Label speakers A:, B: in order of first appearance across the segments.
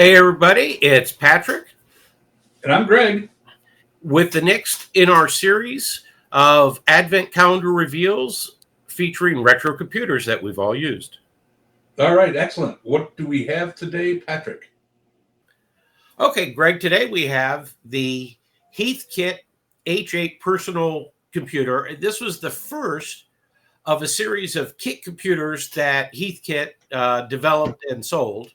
A: Hey, everybody, it's Patrick
B: And I'm Greg.
A: with the next in our series of Advent Calendar reveals featuring retro computers that we've all used.
B: All right, excellent. What do we have today, Patrick?
A: Okay, Greg, today we have the Heathkit H8 personal computer. This was the first of a series of kit computers that Heathkit developed and sold.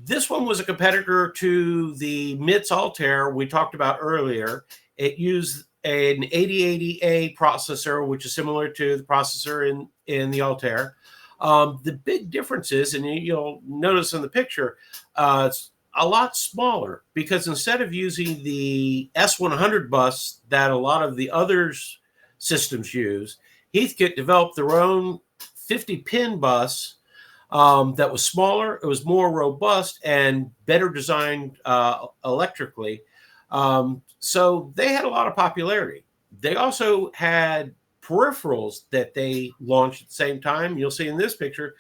A: This one was a competitor to the MITS Altair we talked about earlier. It used an 8080A processor, which is similar to the processor in the Altair. The big difference is, and you'll notice in the picture, it's a lot smaller because instead of using the S100 bus that a lot of the others systems use, Heathkit developed their own 50-pin bus that was smaller, it was more robust, and better designed electrically. So they had a lot of popularity. They also had peripherals that they launched at the same time. You'll see in this picture,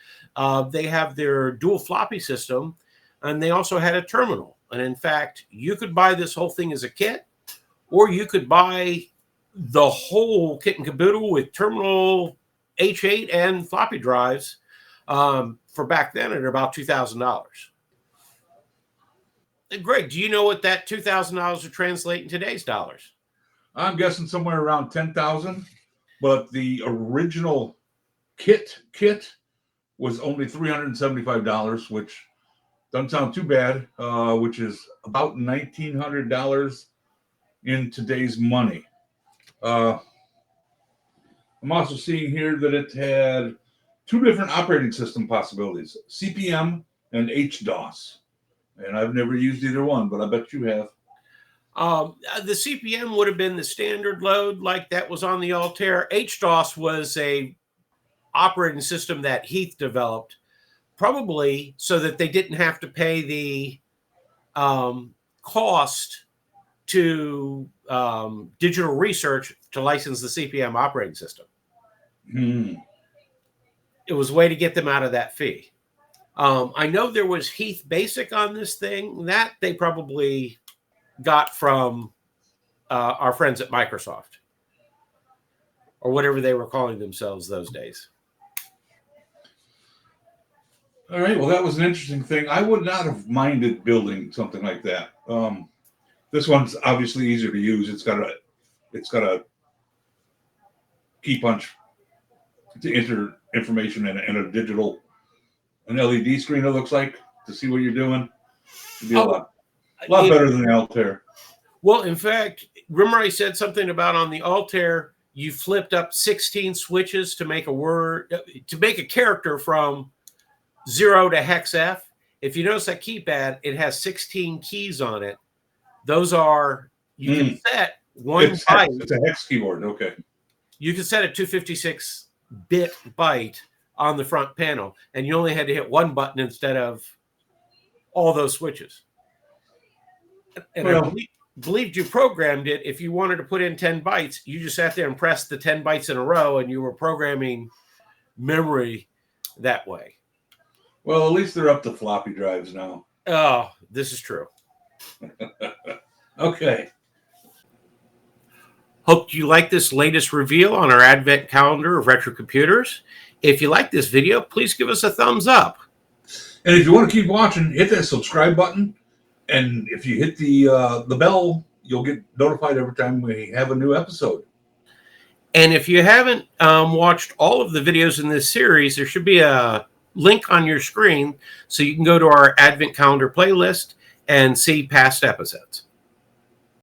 A: they have their dual floppy system, and they also had a terminal. And in fact, you could buy this whole thing as a kit, or you could buy the whole kit and caboodle with terminal H8 and floppy drives for back then at about $2,000. Greg, do you know what that $2,000 would translate in today's dollars?
B: I'm guessing somewhere around 10,000, but the original kit was only $375, which doesn't sound too bad, which is about $1,900 in today's money. I'm also seeing here that it had two different operating system possibilities, CPM and HDOS. And I've never used either one, but I bet you have.
A: The CPM would have been the standard load like that was on the Altair. HDOS was a operating system that Heath developed, probably so that they didn't have to pay the cost to digital research to license the CPM operating system. It was a way to get them out of that fee. I know there was Heath Basic on this thing that they probably got from our friends at Microsoft or whatever they were calling themselves those days.
B: All right. Well, that was an interesting thing. I would not have minded building something like that. This one's obviously easier to use. It's got a key punch to enter information in a digital, an LED screen. It looks like to see what you're doing. It'd be a lot better than the Altair.
A: Well, in fact, remember I said something about on the Altair, you flipped up 16 switches to make a character from 0 to hex F. If you notice that keypad, it has 16 keys on it. Those are, you can set one byte.
B: It's a hex keyboard. Okay.
A: You can set a 256-bit byte on the front panel, and you only had to hit one button instead of all those switches. And I believed you programmed it. If you wanted to put in 10 bytes, you just sat there and pressed the 10 bytes in a row, and you were programming memory that way.
B: Well, at least they're up to floppy drives now.
A: Oh, this is true.
B: Okay.
A: Hope you like this latest reveal on our Advent calendar of retro computers. If you like this video, please give us a thumbs up.
B: And if you want to keep watching, hit that subscribe button. And if you hit the bell, you'll get notified every time we have a new episode.
A: And if you haven't watched all of the videos in this series, there should be a link on your screen so you can go to our Advent calendar playlist and see past episodes.